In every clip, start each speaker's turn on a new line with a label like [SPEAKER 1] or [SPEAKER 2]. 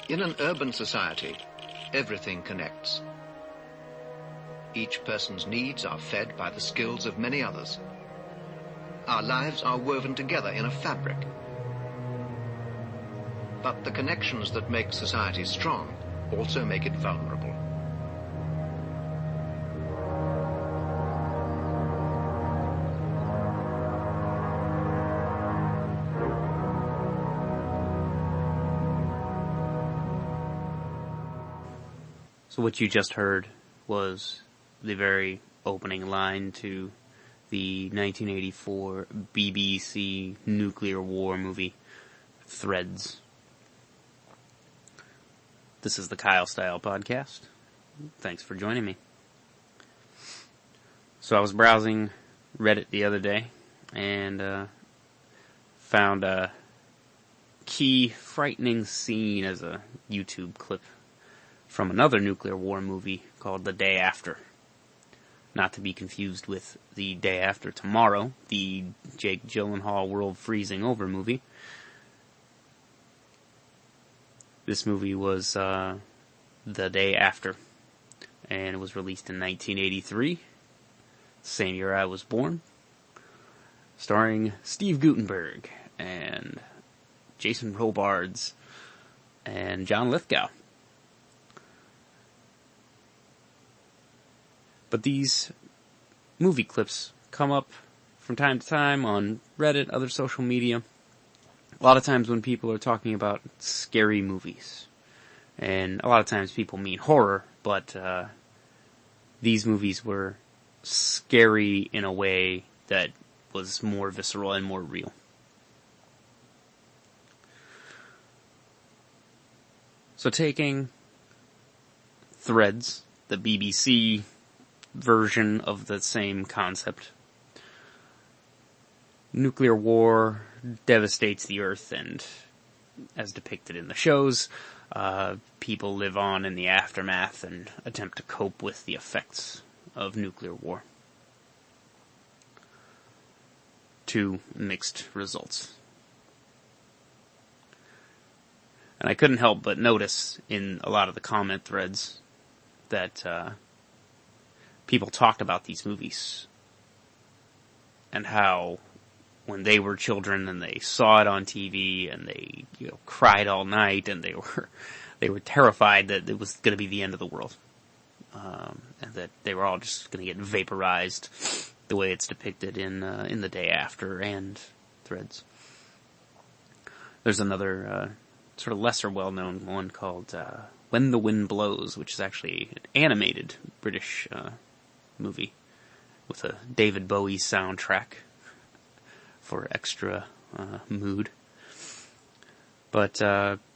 [SPEAKER 1] In an urban society, everything connects. Each person's needs are fed by the skills of many others. Our lives are woven together in a fabric. But the connections that make society strong also make it vulnerable.
[SPEAKER 2] So what you just heard was the very opening line to the 1984 BBC nuclear war movie, Threads. This is the Kyle Style Podcast. Thanks for joining me. So I was browsing Reddit the other day and found a key frightening scene as a YouTube clip from another nuclear war movie called The Day After. Not to be confused with The Day After Tomorrow, the Jake Gyllenhaal world freezing over movie. This movie was The Day After, and it was released in 1983, same year I was born, starring Steve Guttenberg and Jason Robards and John Lithgow. But these movie clips come up from time to time on Reddit, other social media. A lot of times when people are talking about scary movies. And a lot of times people mean horror, but these movies were scary in a way that was more visceral and more real. So taking Threads, the BBC version of the same concept. Nuclear war devastates the Earth, and as depicted in the shows, people live on in the aftermath and attempt to cope with the effects of nuclear war. To mixed results. And I couldn't help but notice in a lot of the comment threads that people talked about these movies and how when they were children and they saw it on TV and they, cried all night and they were terrified that it was going to be the end of the world, and that they were all just going to get vaporized the way it's depicted in The Day After and Threads. There's another sort of lesser well-known one called When the Wind Blows, which is actually an animated British movie with a David Bowie soundtrack for extra mood. But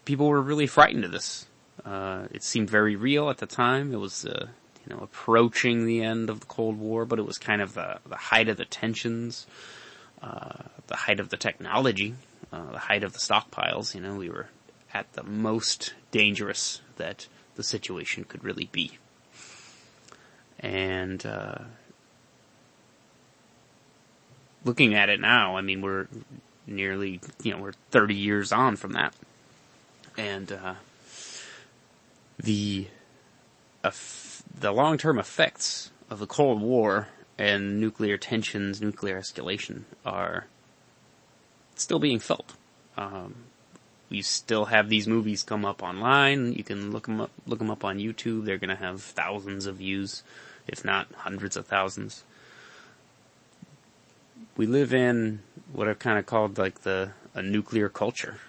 [SPEAKER 2] people were really frightened of this. It seemed very real at the time. It was approaching the end of the Cold War, but it was kind of the height of the tensions, the height of the technology, the height of the stockpiles. We were at the most dangerous that the situation could really be. And looking at it now, we're nearly, we're 30 years on from that. And the long-term effects of the Cold War and nuclear tensions, nuclear escalation are still being felt. We still have these movies come up online. You can look them up on YouTube. They're going to have thousands of views, if not hundreds of thousands. We live in what I've kind of called like a nuclear culture.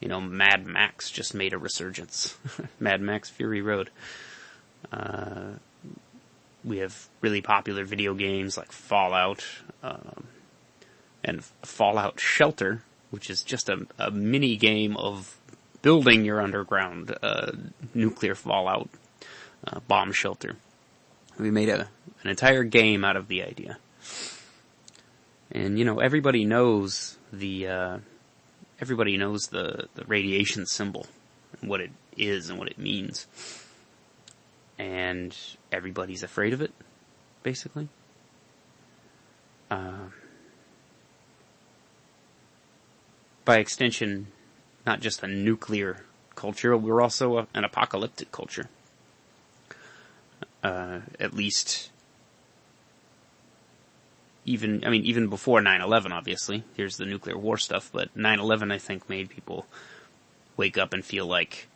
[SPEAKER 2] Mad Max just made a resurgence. Mad Max Fury Road. We have really popular video games like Fallout, and Fallout Shelter, which is just a mini game of building your underground nuclear fallout bomb shelter. We made an entire game out of the idea. And everybody knows the radiation symbol, and what it is and what it means. And everybody's afraid of it, basically. By extension, not just a nuclear culture, we're also an apocalyptic culture. At least, even before 9/11, obviously. Here's the nuclear war stuff, but 9/11, I think, made people wake up and feel like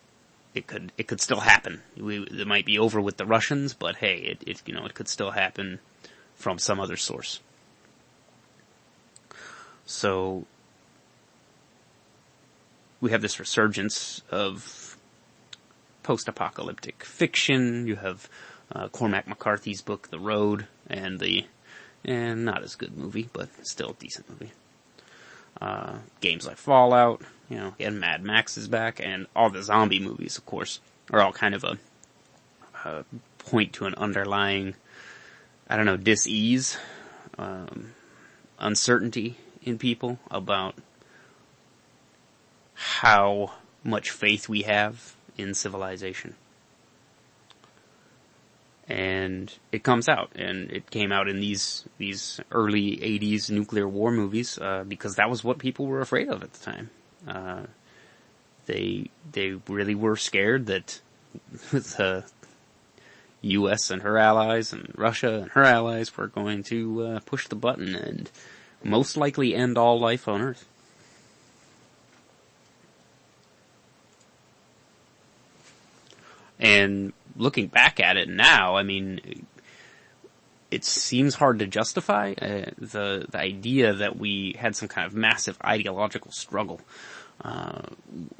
[SPEAKER 2] it could still happen. It might be over with the Russians, but hey, it could still happen from some other source. So we have this resurgence of post-apocalyptic fiction. You have Cormac McCarthy's book, The Road, and not as good movie, but still a decent movie. Games like Fallout, again, Mad Max is back, and all the zombie movies, of course, are all kind of a point to an underlying, dis-ease, uncertainty in people about how much faith we have in civilization. And it comes out, and it came out in these early 80s nuclear war movies, because that was what people were afraid of at the time. They really were scared that the U.S. and her allies and Russia and her allies were going to push the button and most likely end all life on Earth. And looking back at it now, it seems hard to justify the idea that we had some kind of massive ideological struggle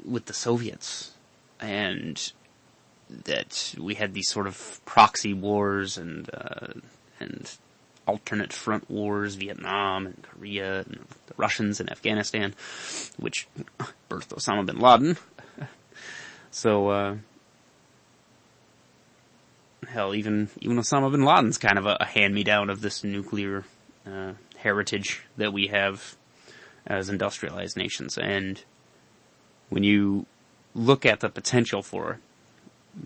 [SPEAKER 2] with the Soviets, and that we had these sort of proxy wars and alternate front wars, Vietnam and Korea, and the Russians in Afghanistan, which birthed Osama bin Laden. So, hell, even Osama bin Laden's kind of a hand-me-down of this nuclear heritage that we have as industrialized nations. And when you look at the potential for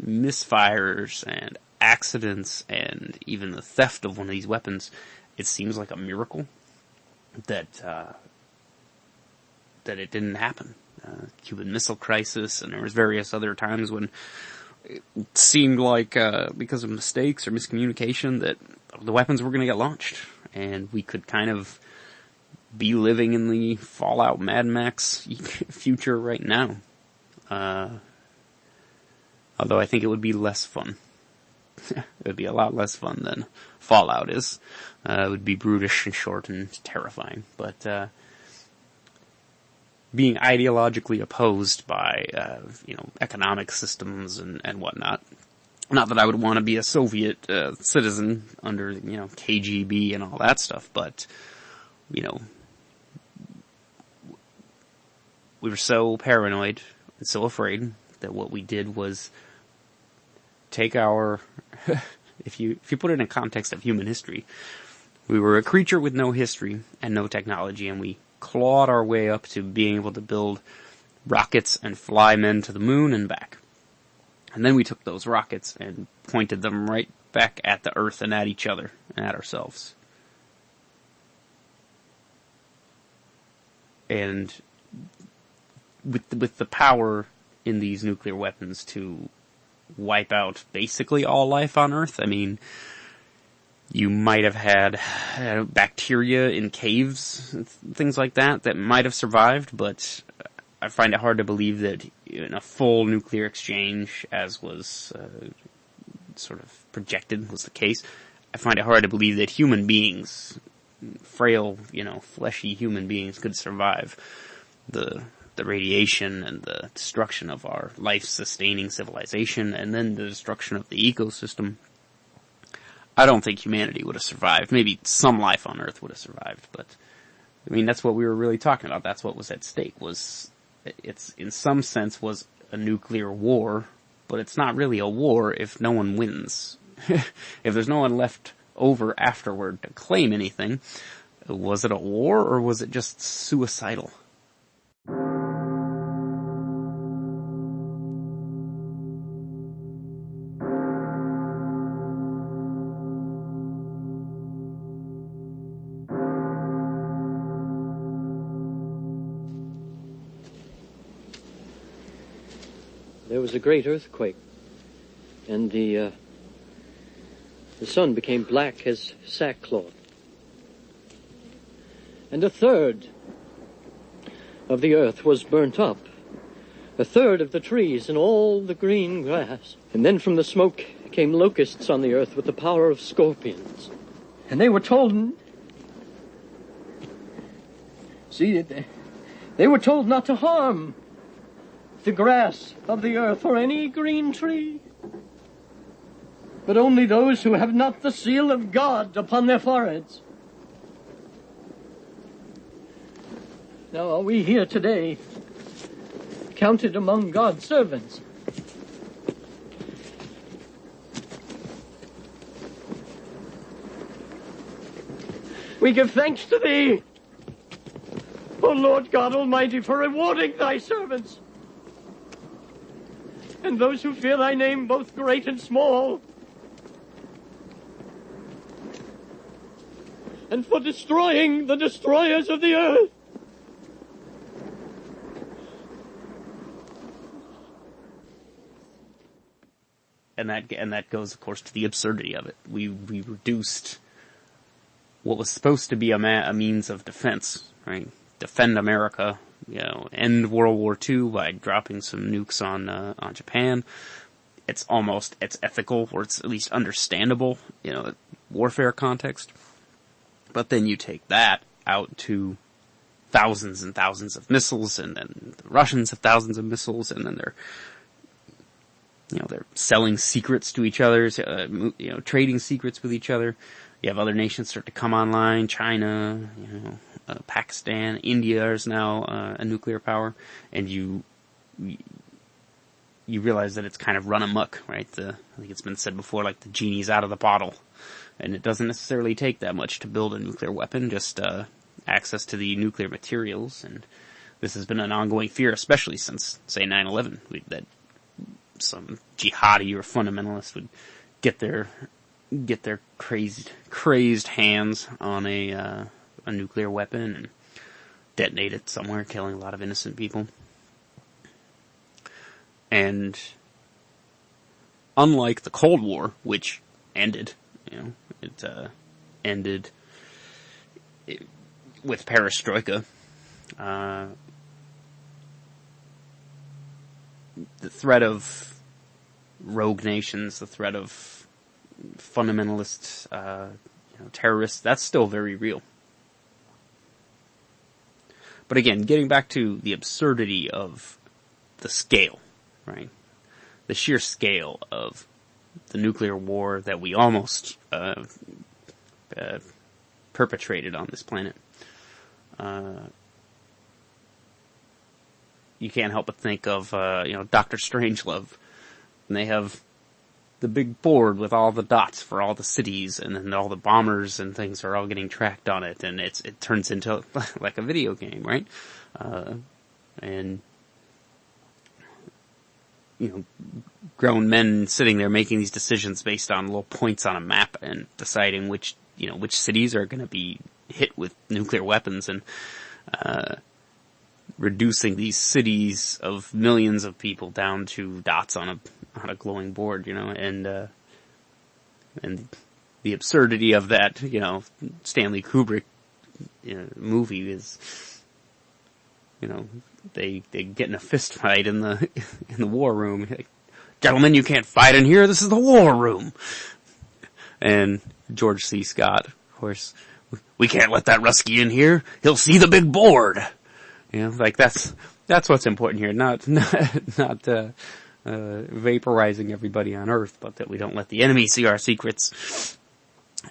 [SPEAKER 2] misfires and accidents and even the theft of one of these weapons, it seems like a miracle that it didn't happen. Cuban Missile Crisis, and there was various other times when it seemed like, because of mistakes or miscommunication, that the weapons were going to get launched, and we could kind of be living in the Fallout Mad Max future right now. Although I think it would be less fun. It would be a lot less fun than Fallout is. It would be brutish and short and terrifying. But being ideologically opposed by, economic systems and whatnot. Not that I would want to be a Soviet citizen under, KGB and all that stuff, but, we were so paranoid and so afraid that what we did was take our, if you put it in context of human history, we were a creature with no history and no technology, and we clawed our way up to being able to build rockets and fly men to the moon and back. And then we took those rockets and pointed them right back at the Earth and at each other and at ourselves. And with the power in these nuclear weapons to wipe out basically all life on Earth, you might have had bacteria in caves, things like that might have survived, but I find it hard to believe that in a full nuclear exchange, as was sort of projected was the case, I find it hard to believe that human beings, frail, fleshy human beings, could survive the radiation and the destruction of our life-sustaining civilization, and then the destruction of the ecosystem. I don't think humanity would have survived. Maybe some life on Earth would have survived, but that's what we were really talking about. That's what was at stake. It's in some sense was a nuclear war, but it's not really a war if no one wins. If there's no one left over afterward to claim anything, was it a war or was it just suicidal?
[SPEAKER 3] there was a great earthquake, and the sun became black as sackcloth. And a third of the earth was burnt up, a third of the trees and all the green grass. And then from the smoke came locusts on the earth with the power of scorpions. And they were told, they were told not to harm the grass of the earth or any green tree, but only those who have not the seal of God upon their foreheads. Now are we here today counted among God's servants? We give thanks to Thee, O Lord God Almighty, for rewarding Thy servants and those who fear Thy name, both great and small, and for destroying the destroyers of the earth.
[SPEAKER 2] And that goes, of course, to the absurdity of it. We reduced what was supposed to be a means of defense, right? Defend America, end World War II by dropping some nukes on Japan. It's ethical, or it's at least understandable, warfare context. But then you take that out to thousands and thousands of missiles, and then the Russians have thousands of missiles, and then they're selling secrets to each other, trading secrets with each other. You have other nations start to come online, China, Pakistan, India is now a nuclear power, and you realize that it's kind of run amok, right? I think it's been said before, like the genie's out of the bottle, and it doesn't necessarily take that much to build a nuclear weapon, just access to the nuclear materials, and this has been an ongoing fear, especially since, say, 9/11, that some jihadi or fundamentalist would get their crazed hands on a nuclear weapon and detonate it somewhere, killing a lot of innocent people. And unlike the Cold War, which ended, it ended with perestroika, the threat of rogue nations, the threat of fundamentalist, terrorists, that's still very real. But again, getting back to the absurdity of the scale, right? The sheer scale of the nuclear war that we almost perpetrated on this planet. You can't help but think of, Dr. Strangelove. And they have the big board with all the dots for all the cities, and then all the bombers and things are all getting tracked on it, and it turns into like a video game, right? And grown men sitting there making these decisions based on little points on a map and deciding which cities are going to be hit with nuclear weapons, and reducing these cities of millions of people down to dots on a glowing board, and the absurdity of that, Stanley Kubrick movie is, they get in a fist fight in the war room. Like, gentlemen, you can't fight in here. This is the war room. And George C. Scott, of course, we can't let that Rusky in here. He'll see the big board. That's what's important here. Not vaporizing everybody on Earth, but that we don't let the enemy see our secrets.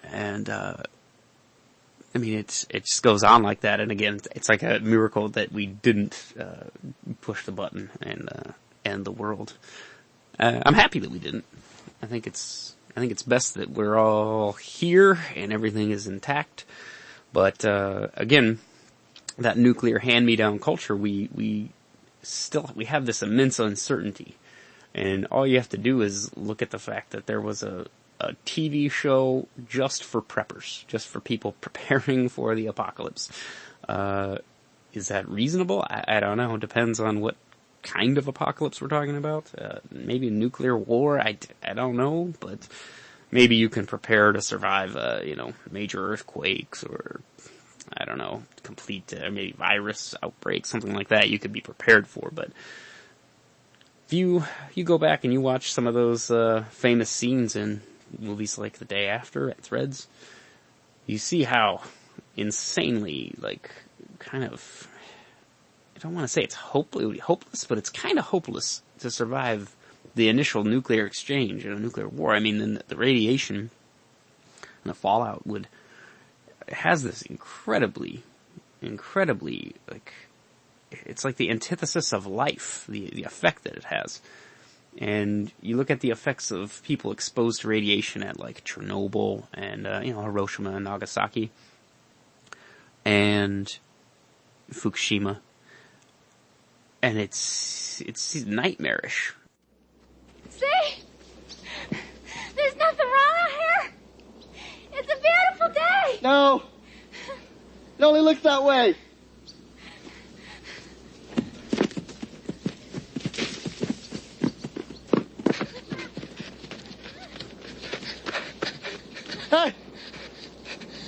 [SPEAKER 2] And, it just goes on like that. And again, it's like a miracle that we didn't, push the button and end the world. I'm happy that we didn't. I think it's best that we're all here and everything is intact. But, again, that nuclear hand-me-down culture, we have this immense uncertainty. And all you have to do is look at the fact that there was a TV show just for preppers, just for people preparing for the apocalypse. Is that reasonable? I don't know. It depends on what kind of apocalypse we're talking about. Maybe a nuclear war, I don't know, but maybe you can prepare to survive, major earthquakes or, I don't know, complete, maybe virus outbreak, something like that you could be prepared for. But if you go back and you watch some of those famous scenes in movies like The Day After at Threads, you see how insanely, kind of, I don't want to say it's hopeless, but it's kind of hopeless to survive the initial nuclear exchange in a nuclear war. I mean, the radiation and the fallout has this incredibly, it's like the antithesis of life, the effect that it has. And you look at the effects of people exposed to radiation at Chernobyl and, Hiroshima and Nagasaki and Fukushima. And it's nightmarish.
[SPEAKER 4] See? There's nothing wrong out here. It's a beautiful day.
[SPEAKER 5] No. It only looks that way.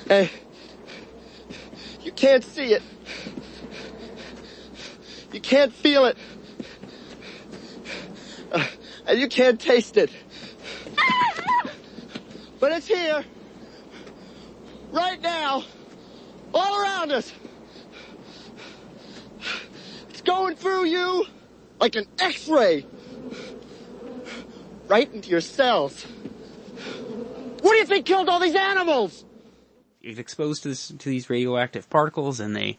[SPEAKER 5] Hey. You can't see it. You can't feel it. And you can't taste it. But it's here. Right now. All around us. It's going through you like an X-ray. Right into your cells. What do you think killed all these animals?
[SPEAKER 2] You get exposed to these radioactive particles, and they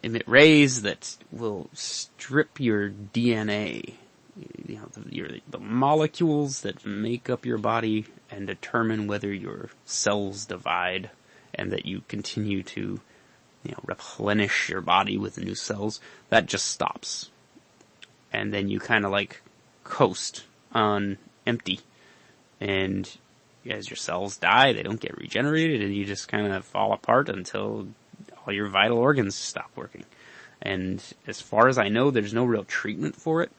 [SPEAKER 2] emit rays that will strip your DNA, the molecules that make up your body, and determine whether your cells divide, and that you continue to, replenish your body with new cells. That just stops, and then you kind of coast on empty, and as your cells die, they don't get regenerated, and you just kind of fall apart until all your vital organs stop working. And as far as I know, there's no real treatment for it.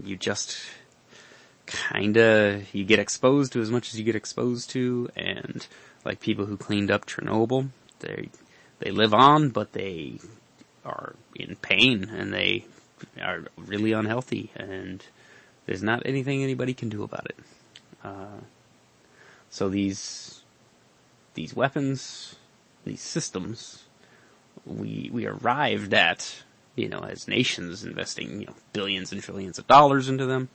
[SPEAKER 2] You just you get exposed to as much as you get exposed to, and like people who cleaned up Chernobyl, they live on, but they are in pain, and they are really unhealthy, and there's not anything anybody can do about it. So these weapons, these systems, we arrived at, as nations investing, billions and trillions of dollars into them,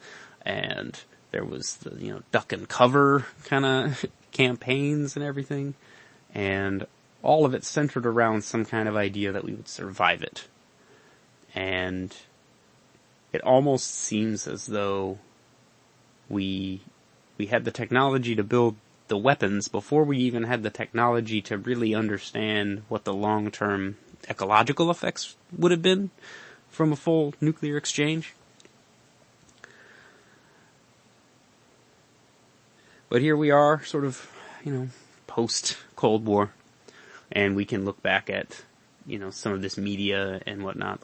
[SPEAKER 2] and there was the, duck and cover kind of campaigns and everything, and all of it centered around some kind of idea that we would survive it. And it almost seems as though we had the technology to build the weapons before we even had the technology to really understand what the long-term ecological effects would have been from a full nuclear exchange. But here we are, sort of, post-Cold War, and we can look back at, some of this media and whatnot,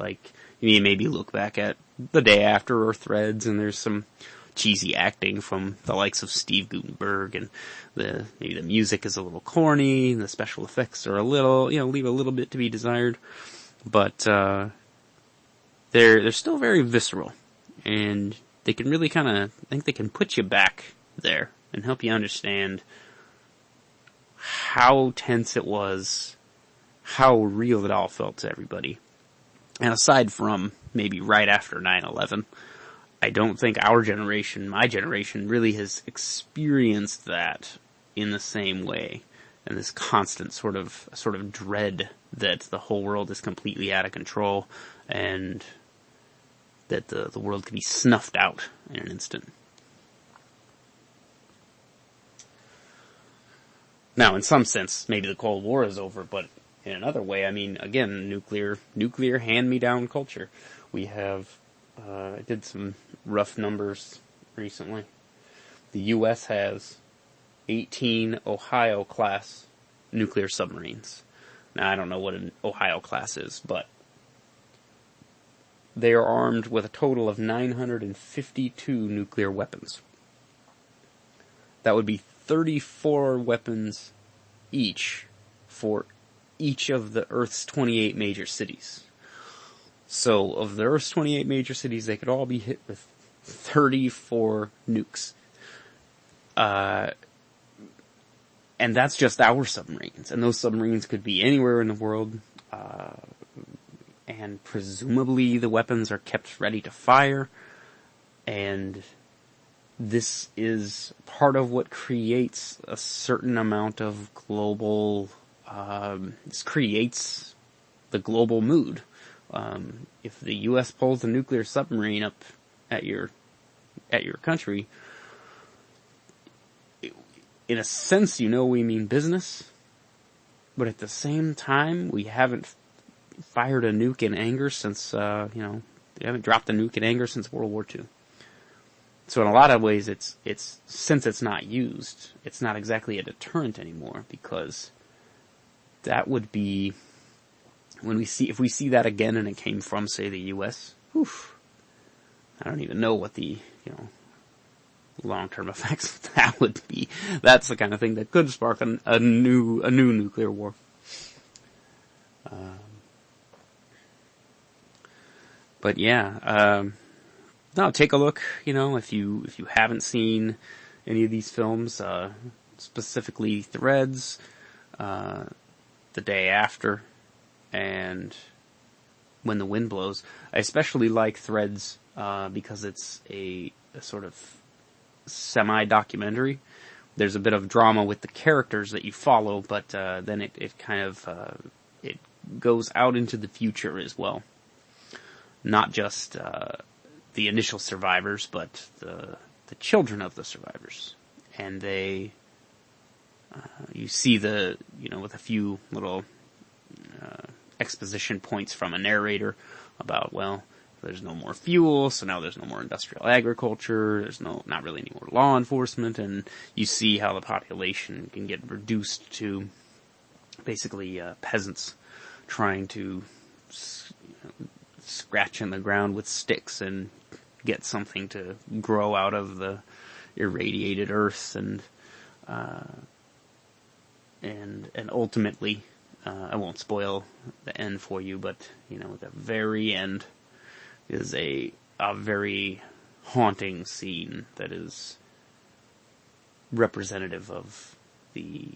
[SPEAKER 2] maybe look back at The Day After or Threads, and there's some cheesy acting from the likes of Steve Guttenberg, and maybe the music is a little corny, the special effects are a little, leave a little bit to be desired, but they're still very visceral, and they can really I think they can put you back there and help you understand how tense it was, how real it all felt to everybody. And aside from maybe right after 9/11, I don't think our generation, my generation, really has experienced that in the same way. And this constant sort of dread that the whole world is completely out of control and that the world could be snuffed out in an instant. Now, in some sense, maybe the Cold War is over, but in another way, again, nuclear hand-me-down culture. We have, I did some rough numbers recently. The U.S. has 18 Ohio-class nuclear submarines. Now, I don't know what an Ohio-class is, but they are armed with a total of 952 nuclear weapons. That would be 34 weapons each for each of the Earth's 28 major cities. So, of the Earth's 28 major cities, they could all be hit with 34 nukes. And that's just our submarines. And those submarines could be anywhere in the world. And presumably the weapons are kept ready to fire. And this is part of what creates a certain amount of global, this creates the global mood. If the U.S. pulls a nuclear submarine up at your country, in a sense, we mean business, but at the same time, we haven't fired a nuke in anger since, we haven't dropped a nuke in anger since World War II. So in a lot of ways, since it's not used, it's not exactly a deterrent anymore, because that would be, if we see that again and it came from, say, the U.S., I don't even know what the, long-term effects of that would be. That's the kind of thing that could spark a new nuclear war. But yeah, no, take a look, if you haven't seen any of these films, specifically Threads, The Day After, and When the Wind Blows. I especially like Threads, because it's a sort of semi-documentary. There's a bit of drama with the characters that you follow, but then it kind of it goes out into the future as well. Not just the initial survivors, but the children of the survivors. And they, you see with a few little exposition points from a narrator about, there's no more fuel, so now there's no more industrial agriculture, there's not really any more law enforcement, and you see how the population can get reduced to basically peasants trying to scratch in the ground with sticks and get something to grow out of the irradiated earth, and ultimately, I won't spoil the end for you, but the very end is a very haunting scene that is representative of the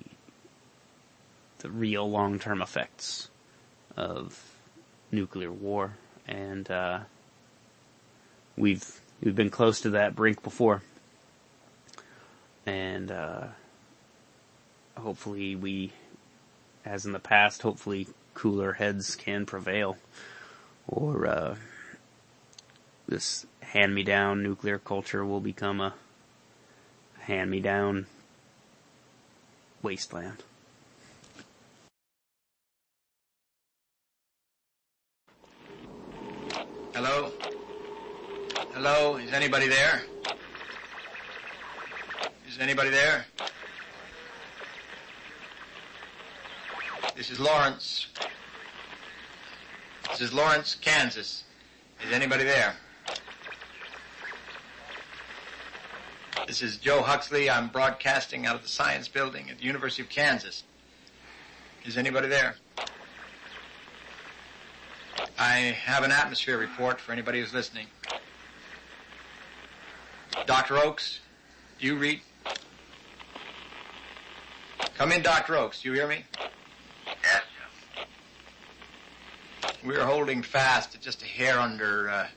[SPEAKER 2] real long-term effects of nuclear war, and we've been close to that brink before, and hopefully as in the past, hopefully cooler heads can prevail, or this hand-me-down nuclear culture will become a hand-me-down wasteland.
[SPEAKER 1] Hello? Hello? Is anybody there? Is anybody there? This is Lawrence. This is Lawrence, Kansas. Is anybody there? This is Joe Huxley. I'm broadcasting out of the Science Building at the University of Kansas. Is anybody there? I have an atmosphere report for anybody who's listening. Dr. Oakes, do you read? Come in, Dr. Oakes. Do you hear me?
[SPEAKER 6] Yes, Joe.
[SPEAKER 1] We're holding fast at just a hair under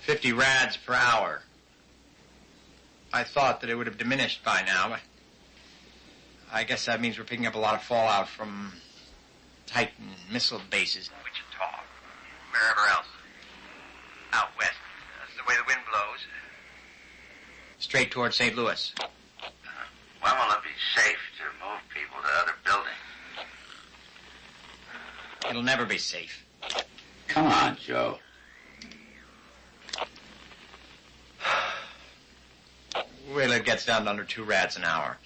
[SPEAKER 1] 50 rads per hour. I thought that it would have diminished by now. I guess that means we're picking up a lot of fallout from Titan missile bases.
[SPEAKER 6] Wichita, wherever else. Out west. That's the way the wind blows.
[SPEAKER 1] Straight toward St. Louis.
[SPEAKER 6] When will it be safe to move people to other buildings?
[SPEAKER 1] It'll never be safe.
[SPEAKER 6] Come on, Joe.
[SPEAKER 1] Well, it gets down to under 2 rads an hour.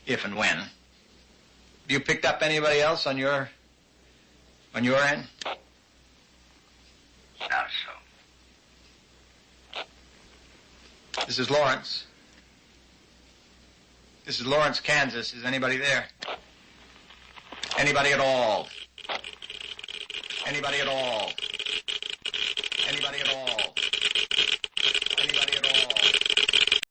[SPEAKER 1] If and when. Have you picked up anybody else on your end?
[SPEAKER 6] Now so.
[SPEAKER 7] This is Lawrence. This is Lawrence, Kansas. Is anybody there? Anybody at all? Anybody at all? Anybody at all?